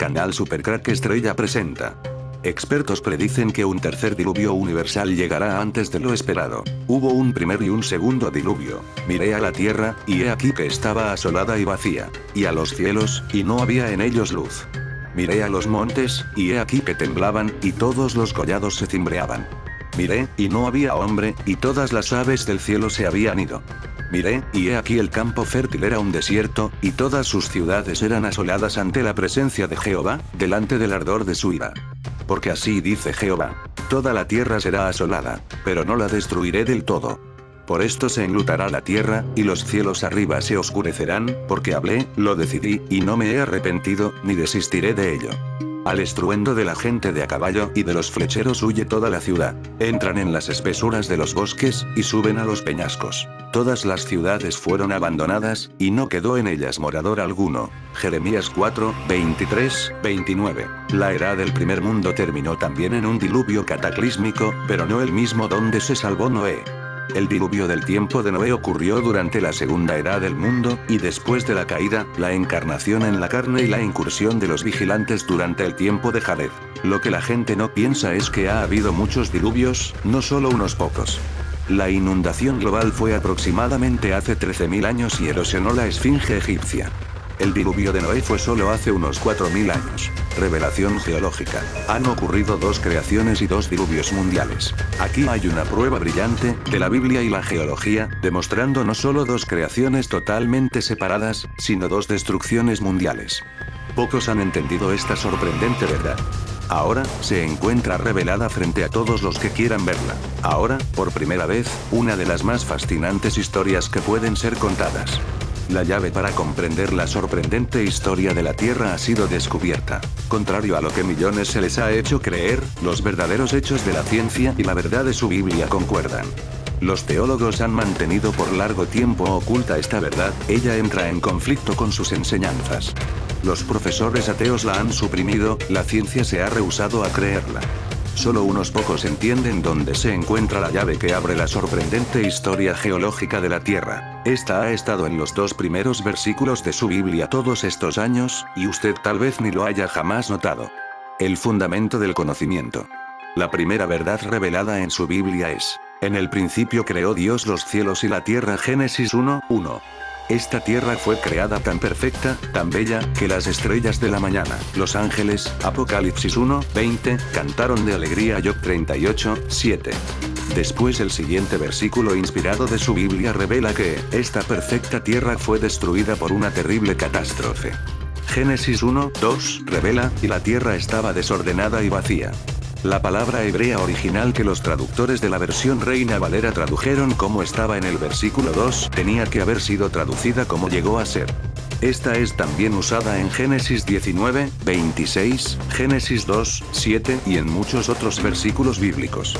Canal Supercrack Estrella presenta. Expertos predicen que un tercer diluvio universal llegará antes de lo esperado. Hubo un primer y un segundo diluvio. Miré a la tierra, y he aquí que estaba asolada y vacía. Y a los cielos, y no había en ellos luz. Miré a los montes, y he aquí que temblaban, y todos los collados se cimbreaban. Miré, y no había hombre, y todas las aves del cielo se habían ido. Miré, y he aquí el campo fértil era un desierto, y todas sus ciudades eran asoladas ante la presencia de Jehová, delante del ardor de su ira. Porque así dice Jehová: toda la tierra será asolada, pero no la destruiré del todo. Por esto se enlutará la tierra, y los cielos arriba se oscurecerán, porque hablé, lo decidí, y no me he arrepentido, ni desistiré de ello. Al estruendo de la gente de a caballo y de los flecheros huye toda la ciudad. Entran en las espesuras de los bosques, y suben a los peñascos. Todas las ciudades fueron abandonadas, y no quedó en ellas morador alguno. Jeremías 4, 23, 29. La era del primer mundo terminó también en un diluvio cataclísmico, pero no el mismo donde se salvó Noé. El diluvio del tiempo de Noé ocurrió durante la segunda edad del mundo, y después de la caída, la encarnación en la carne y la incursión de los vigilantes durante el tiempo de Jared. Lo que la gente no piensa es que ha habido muchos diluvios, no solo unos pocos. La inundación global fue aproximadamente hace 13.000 años y erosionó la esfinge egipcia. El diluvio de Noé fue solo hace unos 4.000 años. Revelación geológica. Han ocurrido dos creaciones y dos diluvios mundiales. Aquí hay una prueba brillante, de la Biblia y la geología, demostrando no solo dos creaciones totalmente separadas, sino dos destrucciones mundiales. Pocos han entendido esta sorprendente verdad. Ahora, se encuentra revelada frente a todos los que quieran verla. Ahora, por primera vez, una de las más fascinantes historias que pueden ser contadas. La llave para comprender la sorprendente historia de la Tierra ha sido descubierta. Contrario a lo que millones se les ha hecho creer, los verdaderos hechos de la ciencia y la verdad de su Biblia concuerdan. Los teólogos han mantenido por largo tiempo oculta esta verdad, ella entra en conflicto con sus enseñanzas. Los profesores ateos la han suprimido, la ciencia se ha rehusado a creerla. Solo unos pocos entienden dónde se encuentra la llave que abre la sorprendente historia geológica de la Tierra. Esta ha estado en los dos primeros versículos de su Biblia todos estos años, y usted tal vez ni lo haya jamás notado. El fundamento del conocimiento. La primera verdad revelada en su Biblia es: en el principio creó Dios los cielos y la tierra. Génesis 1, 1. Esta tierra fue creada tan perfecta, tan bella, que las estrellas de la mañana, los ángeles, Apocalipsis 1, 20, cantaron de alegría. Job 38, 7. Después el siguiente versículo inspirado de su Biblia revela que, esta perfecta tierra fue destruida por una terrible catástrofe. Génesis 1, 2, revela, y la tierra estaba desordenada y vacía. La palabra hebrea original que los traductores de la versión Reina Valera tradujeron como estaba en el versículo 2, tenía que haber sido traducida como llegó a ser. Esta es también usada en Génesis 19, 26, Génesis 2, 7 y en muchos otros versículos bíblicos.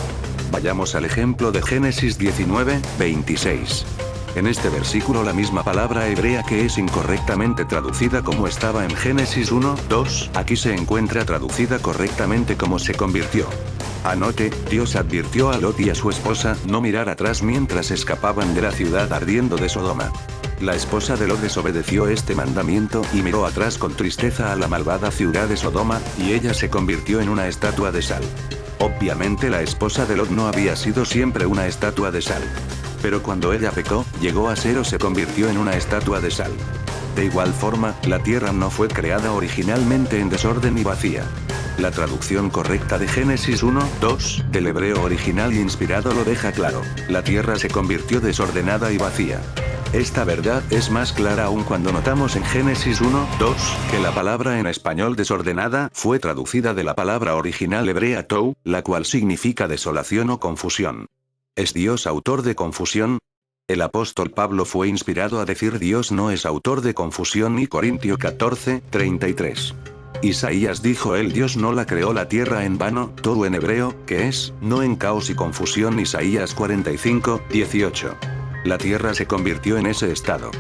Vayamos al ejemplo de Génesis 19, 26. En este versículo la misma palabra hebrea que es incorrectamente traducida como estaba en Génesis 1, 2, aquí se encuentra traducida correctamente como se convirtió. Anote, Dios advirtió a Lot y a su esposa no mirar atrás mientras escapaban de la ciudad ardiendo de Sodoma. La esposa de Lot desobedeció este mandamiento y miró atrás con tristeza a la malvada ciudad de Sodoma, y ella se convirtió en una estatua de sal. Obviamente la esposa de Lot no había sido siempre una estatua de sal. Pero cuando ella pecó, llegó a ser o se convirtió en una estatua de sal. De igual forma, la tierra no fue creada originalmente en desorden y vacía. La traducción correcta de Génesis 1, 2, del hebreo original inspirado lo deja claro. La tierra se convirtió desordenada y vacía. Esta verdad es más clara aún cuando notamos en Génesis 1, 2, que la palabra en español desordenada fue traducida de la palabra original hebrea tou, la cual significa desolación o confusión. ¿Es Dios autor de confusión? El apóstol Pablo fue inspirado a decir Dios no es autor de confusión, y Corintio 14, 33. Isaías dijo Dios no la creó la tierra en vano, todo en hebreo, que es, no en caos y confusión. Isaías 45, 18. La tierra se convirtió en ese estado.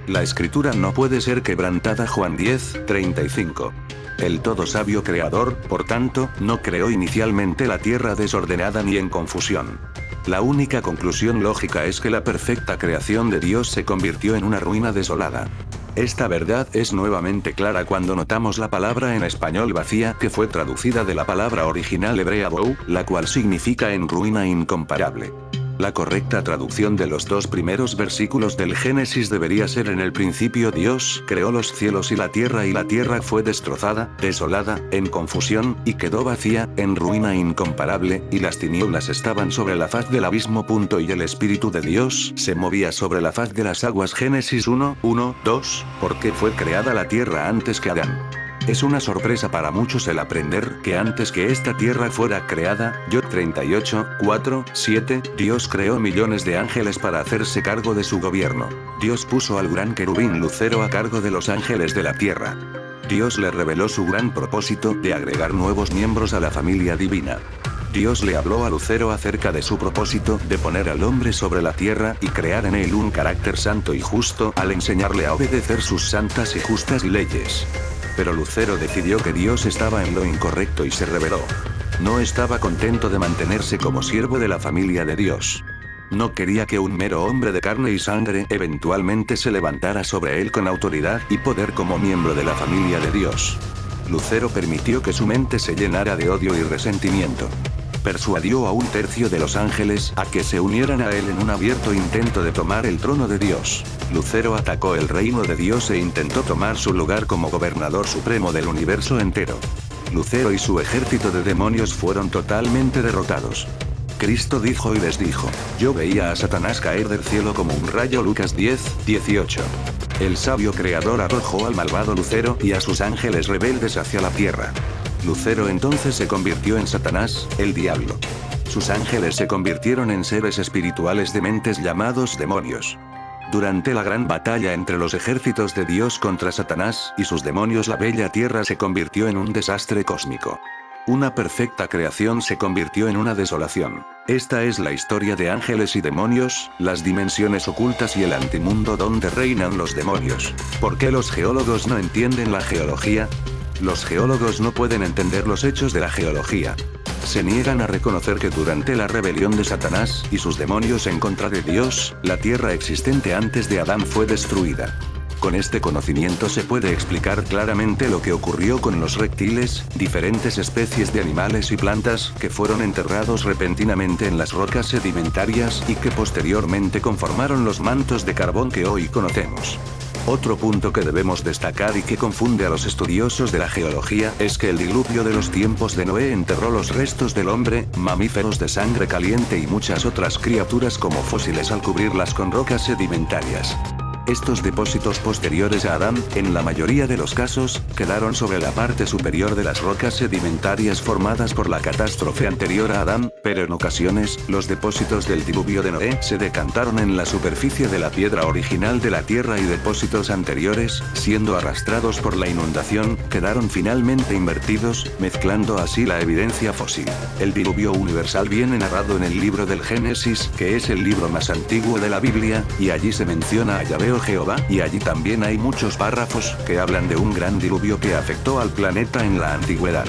La escritura no puede ser quebrantada. Juan 10, 35. El todo sabio creador, por tanto, no creó inicialmente la tierra desordenada ni en confusión. La única conclusión lógica es que la perfecta creación de Dios se convirtió en una ruina desolada. Esta verdad es nuevamente clara cuando notamos la palabra en español vacía que fue traducida de la palabra original hebrea bou, la cual significa en ruina incomparable. La correcta traducción de los dos primeros versículos del Génesis debería ser: en el principio Dios creó los cielos y la tierra fue destrozada, desolada, en confusión, y quedó vacía, en ruina incomparable, y las tinieblas estaban sobre la faz del abismo. Y el Espíritu de Dios se movía sobre la faz de las aguas. Génesis 1:2, ¿por qué fue creada la tierra antes que Adán? Es una sorpresa para muchos el aprender que antes que esta tierra fuera creada, Job 38:4-7, Dios creó millones de ángeles para hacerse cargo de su gobierno. Dios puso al gran querubín Lucero a cargo de los ángeles de la tierra. Dios le reveló su gran propósito de agregar nuevos miembros a la familia divina. Dios le habló a Lucero acerca de su propósito de poner al hombre sobre la tierra y crear en él un carácter santo y justo al enseñarle a obedecer sus santas y justas leyes. Pero Lucero decidió que Dios estaba en lo incorrecto y se rebeló. No estaba contento de mantenerse como siervo de la familia de Dios. No quería que un mero hombre de carne y sangre eventualmente se levantara sobre él con autoridad y poder como miembro de la familia de Dios. Lucero permitió que su mente se llenara de odio y resentimiento. Persuadió a un tercio de los ángeles a que se unieran a él en un abierto intento de tomar el trono de Dios. Lucero atacó el reino de Dios e intentó tomar su lugar como gobernador supremo del universo entero. Lucero y su ejército de demonios fueron totalmente derrotados. Cristo dijo y les dijo: yo veía a Satanás caer del cielo como un rayo. Lucas 10:18. El sabio creador arrojó al malvado Lucero y a sus ángeles rebeldes hacia la tierra. Lucero entonces se convirtió en Satanás, el diablo. Sus ángeles se convirtieron en seres espirituales dementes llamados demonios. Durante la gran batalla entre los ejércitos de Dios contra Satanás y sus demonios, la bella tierra se convirtió en un desastre cósmico. Una perfecta creación se convirtió en una desolación. Esta es la historia de ángeles y demonios, las dimensiones ocultas y el antimundo donde reinan los demonios. ¿Por qué los geólogos no entienden la geología? Los geólogos no pueden entender los hechos de la geología. Se niegan a reconocer que durante la rebelión de Satanás y sus demonios en contra de Dios, la tierra existente antes de Adán fue destruida. Con este conocimiento se puede explicar claramente lo que ocurrió con los reptiles, diferentes especies de animales y plantas que fueron enterrados repentinamente en las rocas sedimentarias y que posteriormente conformaron los mantos de carbón que hoy conocemos. Otro punto que debemos destacar y que confunde a los estudiosos de la geología es que el diluvio de los tiempos de Noé enterró los restos del hombre, mamíferos de sangre caliente y muchas otras criaturas como fósiles al cubrirlas con rocas sedimentarias. Estos depósitos posteriores a Adán, en la mayoría de los casos, quedaron sobre la parte superior de las rocas sedimentarias formadas por la catástrofe anterior a Adán, pero en ocasiones, los depósitos del diluvio de Noé se decantaron en la superficie de la piedra original de la tierra y depósitos anteriores, siendo arrastrados por la inundación, quedaron finalmente invertidos, mezclando así la evidencia fósil. El diluvio universal viene narrado en el libro del Génesis, que es el libro más antiguo de la Biblia, y allí se menciona a Yahvé Jehová, y allí también hay muchos párrafos que hablan de un gran diluvio que afectó al planeta en la antigüedad.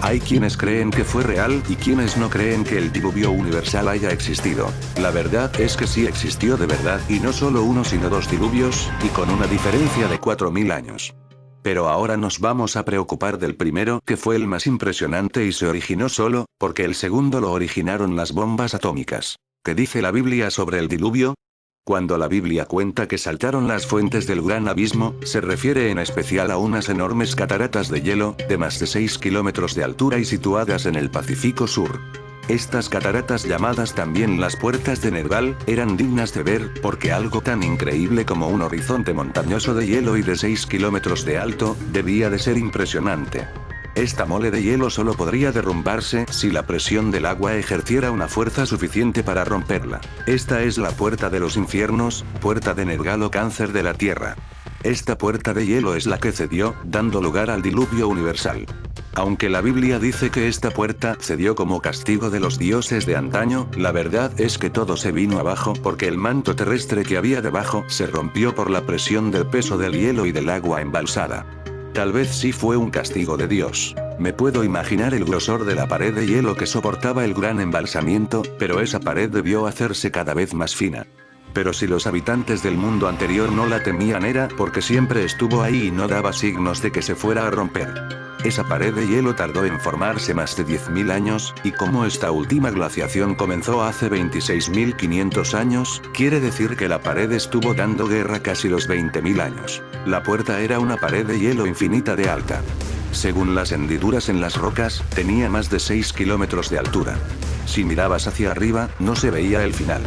Hay quienes creen que fue real y quienes no creen que el diluvio universal haya existido. La verdad es que sí existió de verdad, y no solo uno sino dos diluvios, y con una diferencia de 4000 años. Pero ahora nos vamos a preocupar del primero, que fue el más impresionante y se originó solo, porque el segundo lo originaron las bombas atómicas. ¿Qué dice la Biblia sobre el diluvio? Cuando la Biblia cuenta que saltaron las fuentes del gran abismo, se refiere en especial a unas enormes cataratas de hielo, de más de 6 kilómetros de altura y situadas en el Pacífico Sur. Estas cataratas, llamadas también las puertas de Nergal, eran dignas de ver, porque algo tan increíble como un horizonte montañoso de hielo y de 6 kilómetros de alto, debía de ser impresionante. Esta mole de hielo solo podría derrumbarse si la presión del agua ejerciera una fuerza suficiente para romperla. Esta es la puerta de los infiernos, puerta de Nergal o cáncer de la tierra. Esta puerta de hielo es la que cedió, dando lugar al diluvio universal. Aunque la Biblia dice que esta puerta cedió como castigo de los dioses de antaño, la verdad es que todo se vino abajo porque el manto terrestre que había debajo se rompió por la presión del peso del hielo y del agua embalsada. Tal vez sí fue un castigo de Dios. Me puedo imaginar el grosor de la pared de hielo que soportaba el gran embalsamiento, pero esa pared debió hacerse cada vez más fina. Pero si los habitantes del mundo anterior no la temían era porque siempre estuvo ahí y no daba signos de que se fuera a romper. Esa pared de hielo tardó en formarse más de 10.000 años, y como esta última glaciación comenzó hace 26.500 años, quiere decir que la pared estuvo dando guerra casi los 20.000 años. La puerta era una pared de hielo infinita de alta. Según las hendiduras en las rocas, tenía más de 6 kilómetros de altura. Si mirabas hacia arriba, no se veía el final.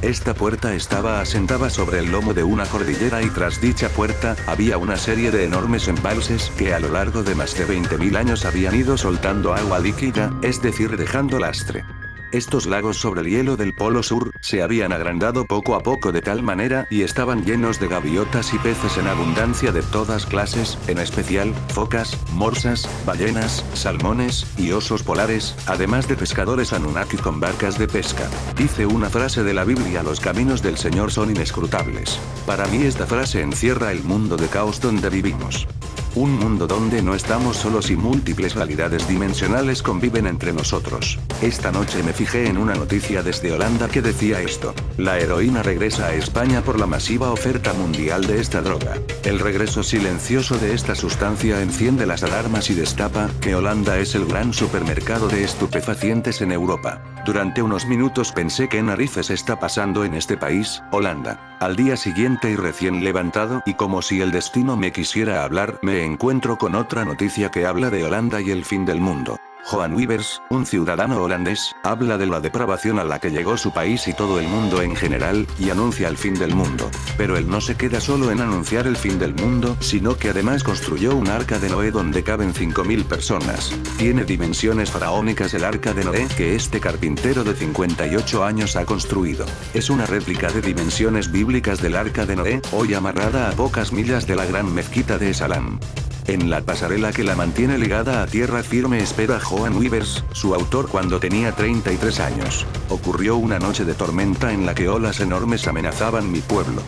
Esta puerta estaba asentada sobre el lomo de una cordillera y tras dicha puerta, había una serie de enormes embalses que a lo largo de más de 20.000 años habían ido soltando agua líquida, es decir dejando lastre. Estos lagos sobre el hielo del Polo Sur, se habían agrandado poco a poco de tal manera y estaban llenos de gaviotas y peces en abundancia de todas clases, en especial, focas, morsas, ballenas, salmones, y osos polares, además de pescadores Anunnaki con barcas de pesca. Dice una frase de la Biblia: los caminos del Señor son inescrutables. Para mí esta frase encierra el mundo de caos donde vivimos. Un mundo donde no estamos solos y múltiples realidades dimensionales conviven entre nosotros. Esta noche me fijé en una noticia desde Holanda que decía esto: la heroína regresa a España por la masiva oferta mundial de esta droga. El regreso silencioso de esta sustancia enciende las alarmas y destapa que Holanda es el gran supermercado de estupefacientes en Europa. Durante unos minutos pensé qué narices está pasando en este país, Holanda. Al día siguiente y recién levantado y como si el destino me quisiera hablar, me encuentro con otra noticia que habla de Holanda y el fin del mundo. Johan Wivers, un ciudadano holandés, habla de la depravación a la que llegó su país y todo el mundo en general, y anuncia el fin del mundo. Pero él no se queda solo en anunciar el fin del mundo, sino que además construyó un arca de Noé donde caben 5.000 personas. Tiene dimensiones faraónicas el arca de Noé que este carpintero de 58 años ha construido. Es una réplica de dimensiones bíblicas del arca de Noé, hoy amarrada a pocas millas de la gran mezquita de Salam. En la pasarela que la mantiene ligada a tierra firme espera Johan Wivers, su autor cuando tenía 33 años. Ocurrió una noche de tormenta en la que olas enormes amenazaban mi pueblo.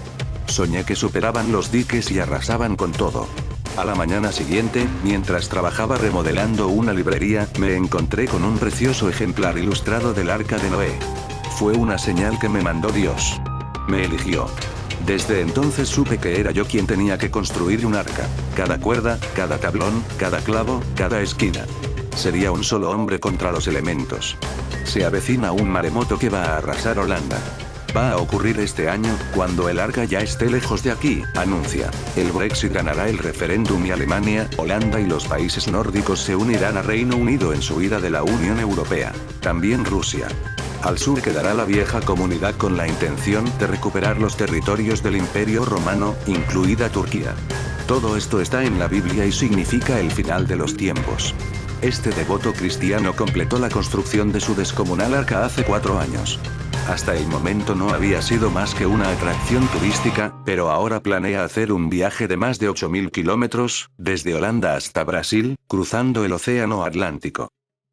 Soñé que superaban los diques y arrasaban con todo. A la mañana siguiente, mientras trabajaba remodelando una librería, me encontré con un precioso ejemplar ilustrado del Arca de Noé. Fue una señal que me mandó Dios. Me eligió. Desde entonces supe que era yo quien tenía que construir un arca. Cada cuerda, cada tablón, cada clavo, cada esquina. Sería un solo hombre contra los elementos. Se avecina un maremoto que va a arrasar Holanda. Va a ocurrir este año, cuando el arca ya esté lejos de aquí, anuncia. El Brexit ganará el referéndum y Alemania, Holanda y los países nórdicos se unirán a Reino Unido en su huida de la Unión Europea. También Rusia. Al sur quedará la vieja comunidad con la intención de recuperar los territorios del Imperio Romano, incluida Turquía. Todo esto está en la Biblia y significa el final de los tiempos. Este devoto cristiano completó la construcción de su descomunal arca hace 4 años. Hasta el momento no había sido más que una atracción turística, pero ahora planea hacer un viaje de más de 8.000 kilómetros, desde Holanda hasta Brasil, cruzando el Océano Atlántico.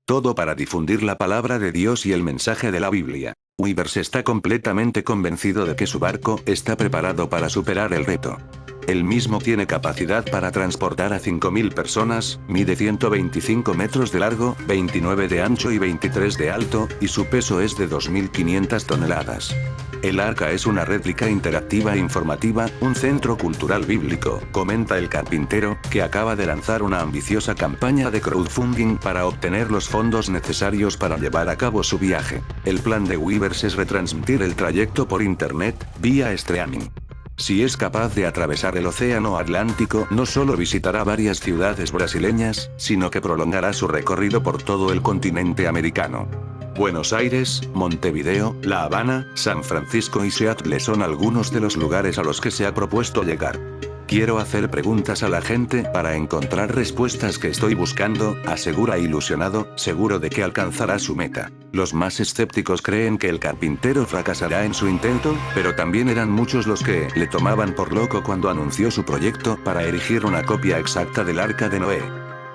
Todo para difundir la palabra de Dios y el mensaje de la Biblia. Wivers está completamente convencido de que su barco está preparado para superar el reto. Él mismo tiene capacidad para transportar a 5.000 personas, mide 125 metros de largo, 29 de ancho y 23 de alto, y su peso es de 2.500 toneladas. El arca es una réplica interactiva e informativa, un centro cultural bíblico, comenta el carpintero, que acaba de lanzar una ambiciosa campaña de crowdfunding para obtener los fondos necesarios para llevar a cabo su viaje. El plan de Wivers es retransmitir el trayecto por internet, vía streaming. Si es capaz de atravesar el Océano Atlántico, no solo visitará varias ciudades brasileñas, sino que prolongará su recorrido por todo el continente americano. Buenos Aires, Montevideo, La Habana, San Francisco y Seattle son algunos de los lugares a los que se ha propuesto llegar. Quiero hacer preguntas a la gente para encontrar respuestas que estoy buscando, asegura ilusionado, seguro de que alcanzará su meta. Los más escépticos creen que el carpintero fracasará en su intento, pero también eran muchos los que le tomaban por loco cuando anunció su proyecto para erigir una copia exacta del Arca de Noé.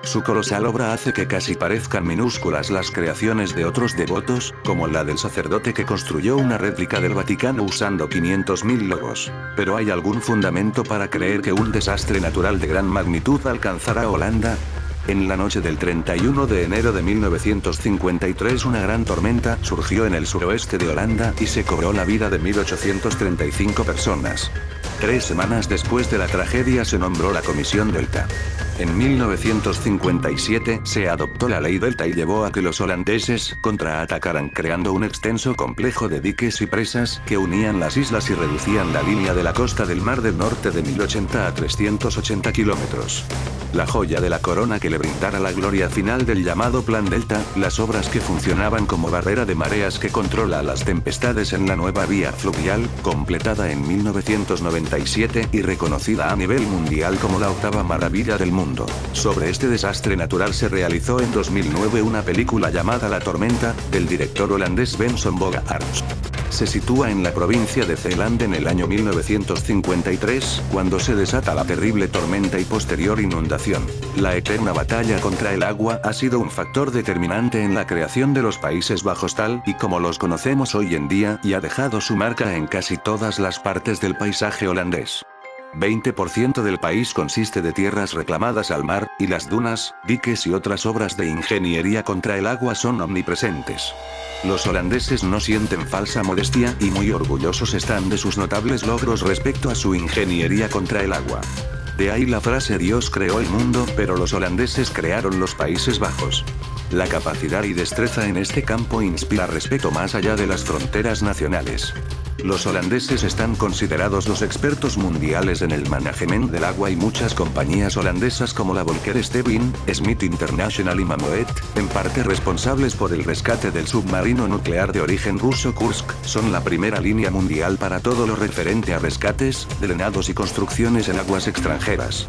Su colosal obra hace que casi parezcan minúsculas las creaciones de otros devotos, como la del sacerdote que construyó una réplica del Vaticano usando 500.000 logos. Pero ¿hay algún fundamento para creer que un desastre natural de gran magnitud alcanzará a Holanda? En la noche del 31 de enero de 1953 una gran tormenta surgió en el suroeste de Holanda y se cobró la vida de 1835 personas. 3 semanas después de la tragedia se nombró la Comisión Delta. En 1957 se adoptó la Ley Delta y llevó a que los holandeses contraatacaran creando un extenso complejo de diques y presas que unían las islas y reducían la línea de la costa del Mar del Norte de 1080 a 380 kilómetros. La joya de la corona que le brindara la gloria final del llamado Plan Delta, las obras que funcionaban como barrera de mareas que controla las tempestades en la nueva vía fluvial, completada en 1997 y reconocida a nivel mundial como la octava maravilla del mundo. Sobre este desastre natural se realizó en 2009 una película llamada La Tormenta, del director holandés Benson Bogaerts. Se sitúa en la provincia de Zeeland en el año 1953, cuando se desata la terrible tormenta y posterior inundación. La eterna batalla contra el agua ha sido un factor determinante en la creación de los Países Bajos tal y como los conocemos hoy en día y ha dejado su marca en casi todas las partes del paisaje holandés. 20% del país consiste de tierras reclamadas al mar, y las dunas, diques y otras obras de ingeniería contra el agua son omnipresentes. Los holandeses no sienten falsa modestia y muy orgullosos están de sus notables logros respecto a su ingeniería contra el agua. De ahí la frase Dios creó el mundo, pero los holandeses crearon los Países Bajos. La capacidad y destreza en este campo inspira respeto más allá de las fronteras nacionales. Los holandeses están considerados los expertos mundiales en el management del agua y muchas compañías holandesas como la Volker Stevin, Smith International y Mammoet, en parte responsables por el rescate del submarino nuclear de origen ruso Kursk, son la primera línea mundial para todo lo referente a rescates, drenados y construcciones en aguas extranjeras.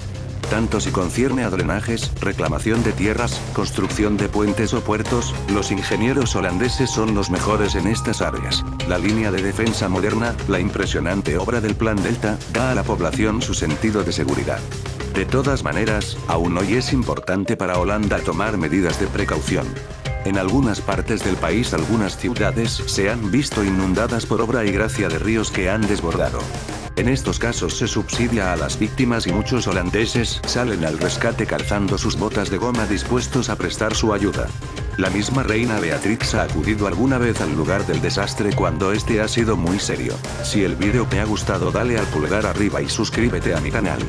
Tanto si concierne a drenajes, reclamación de tierras, construcción de puentes o puertos, los ingenieros holandeses son los mejores en estas áreas. La línea de defensa moderna, la impresionante obra del Plan Delta, da a la población su sentido de seguridad. De todas maneras, aún hoy es importante para Holanda tomar medidas de precaución. En algunas partes del país algunas ciudades se han visto inundadas por obra y gracia de ríos que han desbordado. En estos casos se subsidia a las víctimas y muchos holandeses salen al rescate calzando sus botas de goma dispuestos a prestar su ayuda. La misma reina Beatrix ha acudido alguna vez al lugar del desastre cuando este ha sido muy serio. Si el vídeo te ha gustado dale al pulgar arriba y suscríbete a mi canal.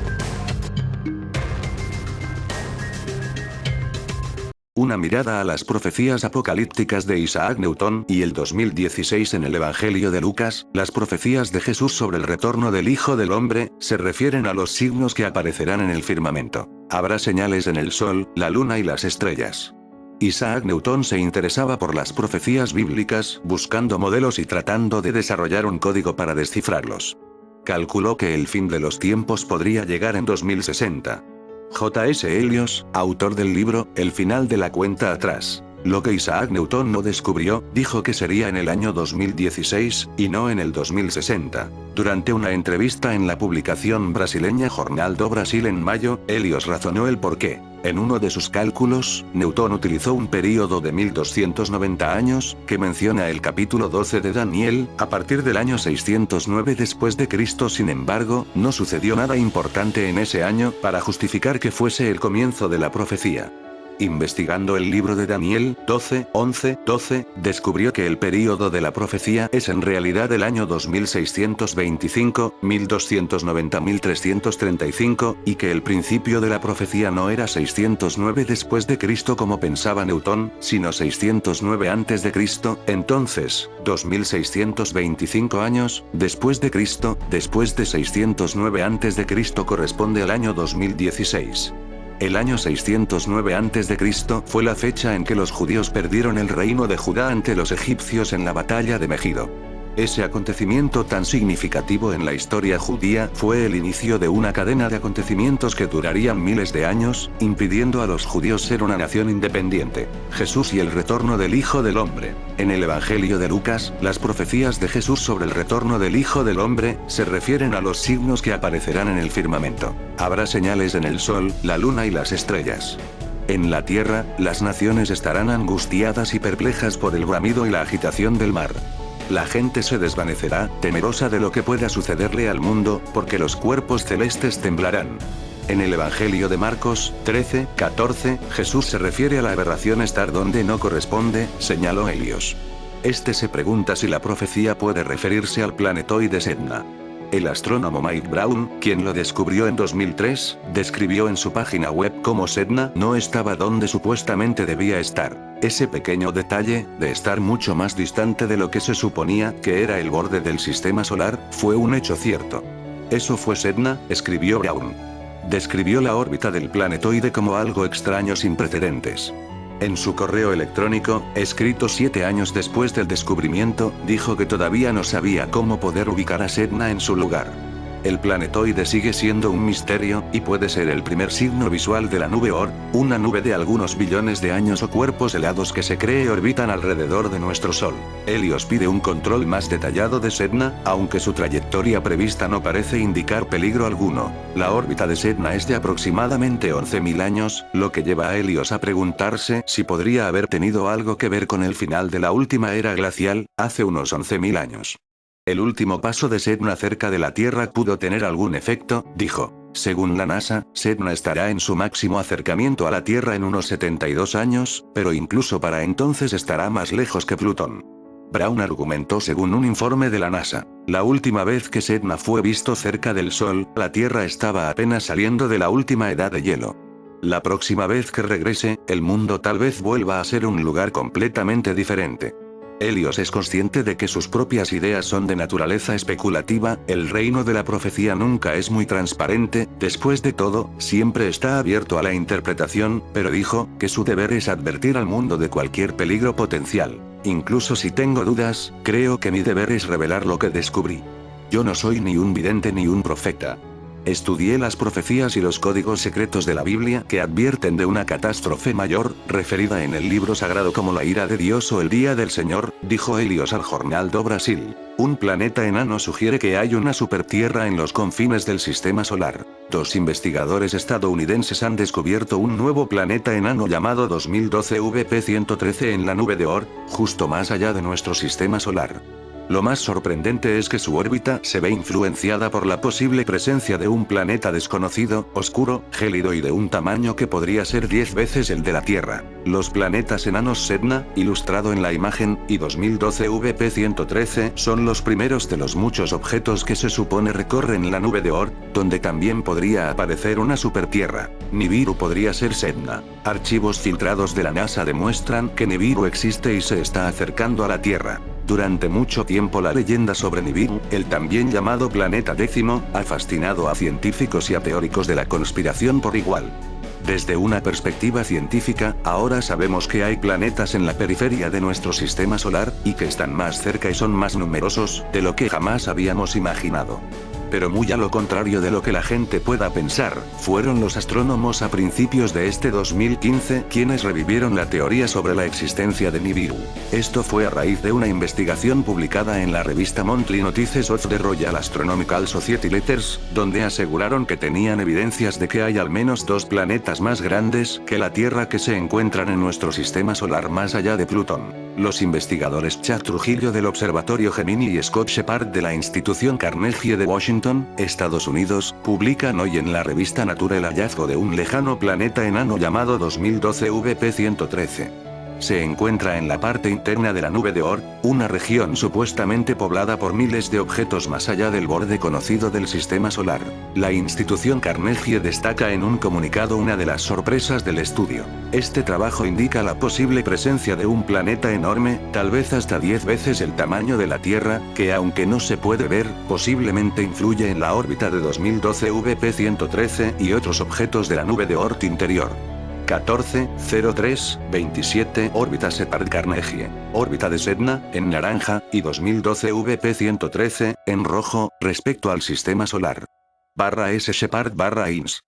Una mirada a las profecías apocalípticas de Isaac Newton y el 2016 en el Evangelio de Lucas, las profecías de Jesús sobre el retorno del Hijo del Hombre, se refieren a los signos que aparecerán en el firmamento. Habrá señales en el sol, la luna y las estrellas. Isaac Newton se interesaba por las profecías bíblicas, buscando modelos y tratando de desarrollar un código para descifrarlos. Calculó que el fin de los tiempos podría llegar en 2060. J.S. Eliot, autor del libro, El final de la cuenta atrás. Lo que Isaac Newton no descubrió, dijo que sería en el año 2016, y no en el 2060. Durante una entrevista en la publicación brasileña Jornal do Brasil en mayo, Eliot razonó el porqué. En uno de sus cálculos, Newton utilizó un período de 1290 años, que menciona el capítulo 12 de Daniel, a partir del año 609 después de Cristo. Sin embargo, no sucedió nada importante en ese año, para justificar que fuese el comienzo de la profecía. Investigando el libro de Daniel, 12:11-12, descubrió que el período de la profecía es en realidad el año 2625, 1290-1335, y que el principio de la profecía no era 609 después de Cristo como pensaba Newton, sino 609 antes de Cristo. Entonces, 2625 años después de Cristo, después de 609 antes de Cristo corresponde al año 2016. El año 609 a.C. fue la fecha en que los judíos perdieron el reino de Judá ante los egipcios en la batalla de Megido. Ese acontecimiento tan significativo en la historia judía fue el inicio de una cadena de acontecimientos que durarían miles de años, impidiendo a los judíos ser una nación independiente. Jesús y el retorno del Hijo del Hombre. En el Evangelio de Lucas, las profecías de Jesús sobre el retorno del Hijo del Hombre se refieren a los signos que aparecerán en el firmamento. Habrá señales en el sol, la luna y las estrellas. En la tierra, las naciones estarán angustiadas y perplejas por el bramido y la agitación del mar. La gente se desvanecerá, temerosa de lo que pueda sucederle al mundo, porque los cuerpos celestes temblarán. En el Evangelio de Marcos, 13:14, Jesús se refiere a la aberración estar donde no corresponde, señaló Helios. Este se pregunta si la profecía puede referirse al planetoide Sedna. El astrónomo Mike Brown, quien lo descubrió en 2003, describió en su página web cómo Sedna no estaba donde supuestamente debía estar. Ese pequeño detalle, de estar mucho más distante de lo que se suponía que era el borde del sistema solar, fue un hecho cierto. Eso fue Sedna, escribió Brown. Describió la órbita del planetoide como algo extraño sin precedentes. En su correo electrónico, escrito 7 años después del descubrimiento, dijo que todavía no sabía cómo poder ubicar a Sedna en su lugar. El planetoide sigue siendo un misterio, y puede ser el primer signo visual de la nube Oort, una nube de algunos billones de años o cuerpos helados que se cree orbitan alrededor de nuestro Sol. Helios pide un control más detallado de Sedna, aunque su trayectoria prevista no parece indicar peligro alguno. La órbita de Sedna es de aproximadamente 11.000 años, lo que lleva a Helios a preguntarse si podría haber tenido algo que ver con el final de la última era glacial, hace unos 11.000 años. El último paso de Sedna cerca de la Tierra pudo tener algún efecto, dijo. Según la NASA, Sedna estará en su máximo acercamiento a la Tierra en unos 72 años, pero incluso para entonces estará más lejos que Plutón. Brown argumentó según un informe de la NASA. La última vez que Sedna fue visto cerca del Sol, la Tierra estaba apenas saliendo de la última edad de hielo. La próxima vez que regrese, el mundo tal vez vuelva a ser un lugar completamente diferente. Helios es consciente de que sus propias ideas son de naturaleza especulativa, el reino de la profecía nunca es muy transparente, después de todo, siempre está abierto a la interpretación, pero dijo que su deber es advertir al mundo de cualquier peligro potencial. Incluso si tengo dudas, creo que mi deber es revelar lo que descubrí. Yo no soy ni un vidente ni un profeta. Estudié las profecías y los códigos secretos de la Biblia que advierten de una catástrofe mayor, referida en el libro sagrado como la ira de Dios o el día del Señor, dijo Helios al Jornal do Brasil. Un planeta enano sugiere que hay una supertierra en los confines del sistema solar. 2 investigadores estadounidenses han descubierto un nuevo planeta enano llamado 2012 VP113 en la nube de Oort, justo más allá de nuestro sistema solar. Lo más sorprendente es que su órbita se ve influenciada por la posible presencia de un planeta desconocido, oscuro, gélido y de un tamaño que podría ser 10 veces el de la Tierra. Los planetas enanos Sedna, ilustrado en la imagen, y 2012 VP113 son los primeros de los muchos objetos que se supone recorren la nube de Oort, donde también podría aparecer una supertierra. Nibiru podría ser Sedna. Archivos filtrados de la NASA demuestran que Nibiru existe y se está acercando a la Tierra. Durante mucho tiempo la leyenda sobre Nibiru, el también llamado planeta décimo, ha fascinado a científicos y a teóricos de la conspiración por igual. Desde una perspectiva científica, ahora sabemos que hay planetas en la periferia de nuestro sistema solar, y que están más cerca y son más numerosos de lo que jamás habíamos imaginado. Pero muy a lo contrario de lo que la gente pueda pensar, fueron los astrónomos a principios de este 2015 quienes revivieron la teoría sobre la existencia de Nibiru. Esto fue a raíz de una investigación publicada en la revista Monthly Notices of the Royal Astronomical Society Letters, donde aseguraron que tenían evidencias de que hay al menos 2 planetas más grandes que la Tierra que se encuentran en nuestro sistema solar más allá de Plutón. Los investigadores Chad Trujillo del Observatorio Gemini y Scott Shepard de la institución Carnegie de Washington, Estados Unidos, publican hoy en la revista Nature el hallazgo de un lejano planeta enano llamado 2012 VP113. Se encuentra en la parte interna de la nube de Oort, una región supuestamente poblada por miles de objetos más allá del borde conocido del sistema solar. La institución Carnegie destaca en un comunicado una de las sorpresas del estudio. Este trabajo indica la posible presencia de un planeta enorme, tal vez hasta 10 veces el tamaño de la Tierra, que aunque no se puede ver, posiblemente influye en la órbita de 2012 VP113 y otros objetos de la nube de Oort interior. 14.03.27 órbita Shepard Carnegie. Órbita de Sedna, en naranja, y 2012 VP113, en rojo, respecto al sistema solar. /S Shepard /INS.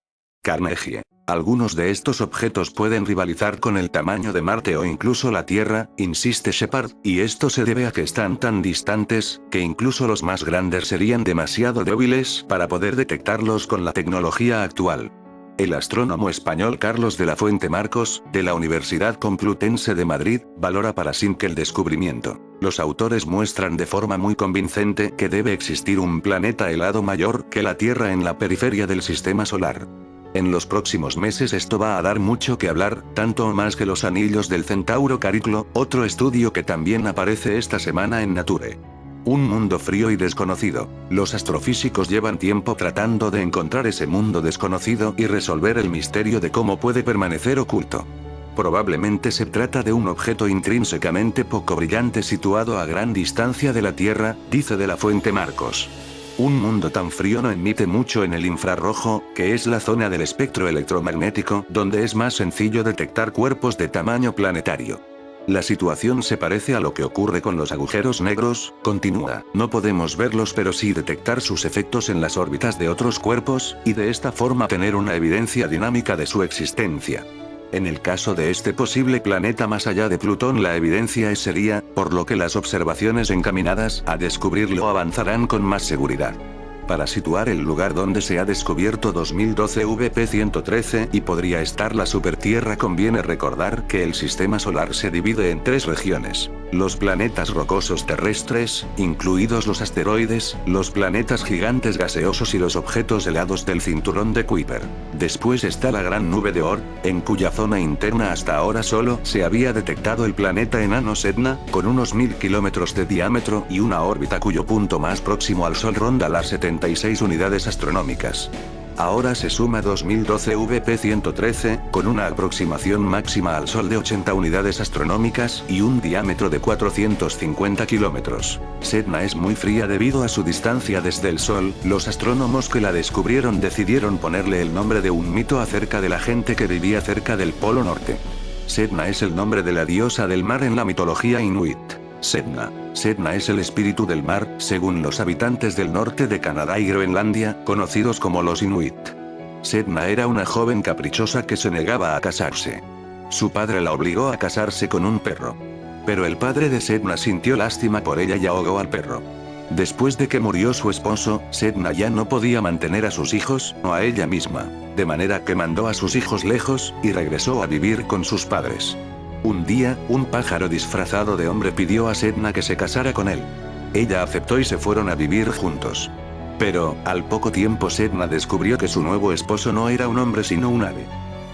Carnegie. Algunos de estos objetos pueden rivalizar con el tamaño de Marte o incluso la Tierra, insiste Shepard, y esto se debe a que están tan distantes, que incluso los más grandes serían demasiado débiles para poder detectarlos con la tecnología actual. El astrónomo español Carlos de la Fuente Marcos, de la Universidad Complutense de Madrid, valora para Sync el descubrimiento. Los autores muestran de forma muy convincente que debe existir un planeta helado mayor que la Tierra en la periferia del sistema solar. En los próximos meses esto va a dar mucho que hablar, tanto o más que los anillos del centauro Cariclo, otro estudio que también aparece esta semana en Nature. Un mundo frío y desconocido. Los astrofísicos llevan tiempo tratando de encontrar ese mundo desconocido y resolver el misterio de cómo puede permanecer oculto. Probablemente se trata de un objeto intrínsecamente poco brillante situado a gran distancia de la Tierra, dice de la fuente Marcos. Un mundo tan frío no emite mucho en el infrarrojo, que es la zona del espectro electromagnético donde es más sencillo detectar cuerpos de tamaño planetario. La situación se parece a lo que ocurre con los agujeros negros, continúa. No podemos verlos pero sí detectar sus efectos en las órbitas de otros cuerpos, y de esta forma tener una evidencia dinámica de su existencia. En el caso de este posible planeta más allá de Plutón la evidencia sería, por lo que las observaciones encaminadas a descubrirlo avanzarán con más seguridad. Para situar el lugar donde se ha descubierto 2012 VP113 y podría estar la supertierra conviene recordar que el sistema solar se divide en 3 regiones. Los planetas rocosos terrestres, incluidos los asteroides, los planetas gigantes gaseosos y los objetos helados del cinturón de Kuiper. Después está la gran nube de Oort, en cuya zona interna hasta ahora solo se había detectado el planeta enano Sedna, con unos 1000 kilómetros de diámetro y una órbita cuyo punto más próximo al Sol ronda las 76 unidades astronómicas. Ahora se suma 2012 VP113, con una aproximación máxima al Sol de 80 unidades astronómicas y un diámetro de 450 kilómetros. Sedna es muy fría debido a su distancia desde el Sol. Los astrónomos que la descubrieron decidieron ponerle el nombre de un mito acerca de la gente que vivía cerca del Polo Norte. Sedna es el nombre de la diosa del mar en la mitología inuit. Sedna. Sedna es el espíritu del mar, según los habitantes del norte de Canadá y Groenlandia, conocidos como los inuit. Sedna era una joven caprichosa que se negaba a casarse. Su padre la obligó a casarse con un perro. Pero el padre de Sedna sintió lástima por ella y ahogó al perro. Después de que murió su esposo, Sedna ya no podía mantener a sus hijos, o a ella misma. De manera que mandó a sus hijos lejos, y regresó a vivir con sus padres. Un día, un pájaro disfrazado de hombre pidió a Sedna que se casara con él. Ella aceptó y se fueron a vivir juntos. Pero, al poco tiempo Sedna descubrió que su nuevo esposo no era un hombre sino un ave.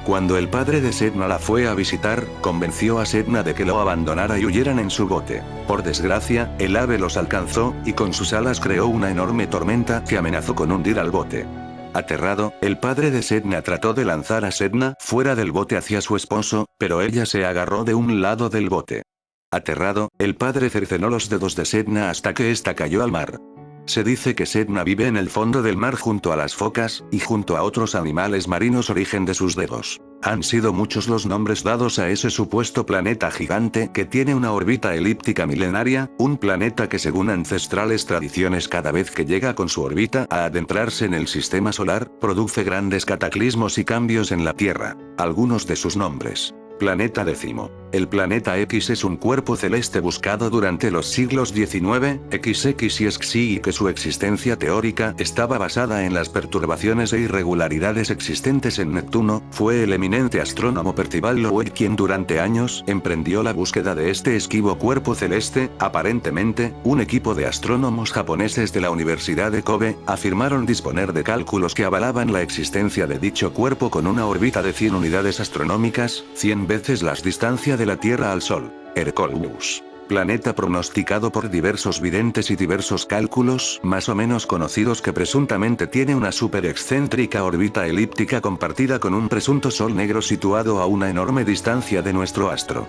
Cuando el padre de Sedna la fue a visitar, convenció a Sedna de que lo abandonara y huyeran en su bote. Por desgracia, el ave los alcanzó, y con sus alas creó una enorme tormenta que amenazó con hundir al bote. Aterrado, el padre de Sedna trató de lanzar a Sedna fuera del bote hacia su esposo, pero ella se agarró de un lado del bote. Aterrado, el padre cercenó los dedos de Sedna hasta que ésta cayó al mar. Se dice que Sedna vive en el fondo del mar junto a las focas, y junto a otros animales marinos origen de sus dedos. Han sido muchos los nombres dados a ese supuesto planeta gigante que tiene una órbita elíptica milenaria, un planeta que según ancestrales tradiciones cada vez que llega con su órbita a adentrarse en el sistema solar, produce grandes cataclismos y cambios en la Tierra. Algunos de sus nombres. Planeta décimo. El planeta X es un cuerpo celeste buscado durante los siglos XIX, XX y XY y que su existencia teórica estaba basada en las perturbaciones e irregularidades existentes en Neptuno. Fue el eminente astrónomo Percival Lowell quien durante años emprendió la búsqueda de este esquivo cuerpo celeste. Aparentemente, un equipo de astrónomos japoneses de la Universidad de Kobe afirmaron disponer de cálculos que avalaban la existencia de dicho cuerpo con una órbita de 100 unidades astronómicas, 100 veces las distancias de la Tierra al Sol. Hercules. Planeta pronosticado por diversos videntes y diversos cálculos más o menos conocidos que presuntamente tiene una superexcéntrica órbita elíptica compartida con un presunto Sol negro situado a una enorme distancia de nuestro astro.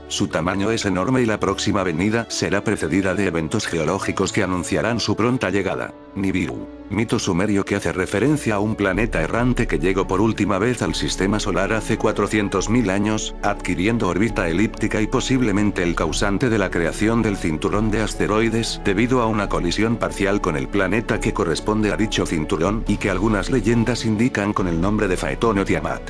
Su tamaño es enorme y la próxima venida será precedida de eventos geológicos que anunciarán su pronta llegada. Nibiru. Mito sumerio que hace referencia a un planeta errante que llegó por última vez al sistema solar hace 400.000 años, adquiriendo órbita elíptica y posiblemente el causante de la creación del cinturón de asteroides debido a una colisión parcial con el planeta que corresponde a dicho cinturón y que algunas leyendas indican con el nombre de Faetón o Tiamat.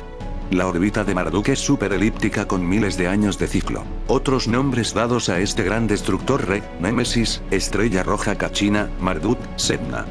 La órbita de Marduk es superelíptica con miles de años de ciclo. Otros nombres dados a este gran destructor: Re, Némesis, Estrella Roja Cachina, Marduk, Sedna.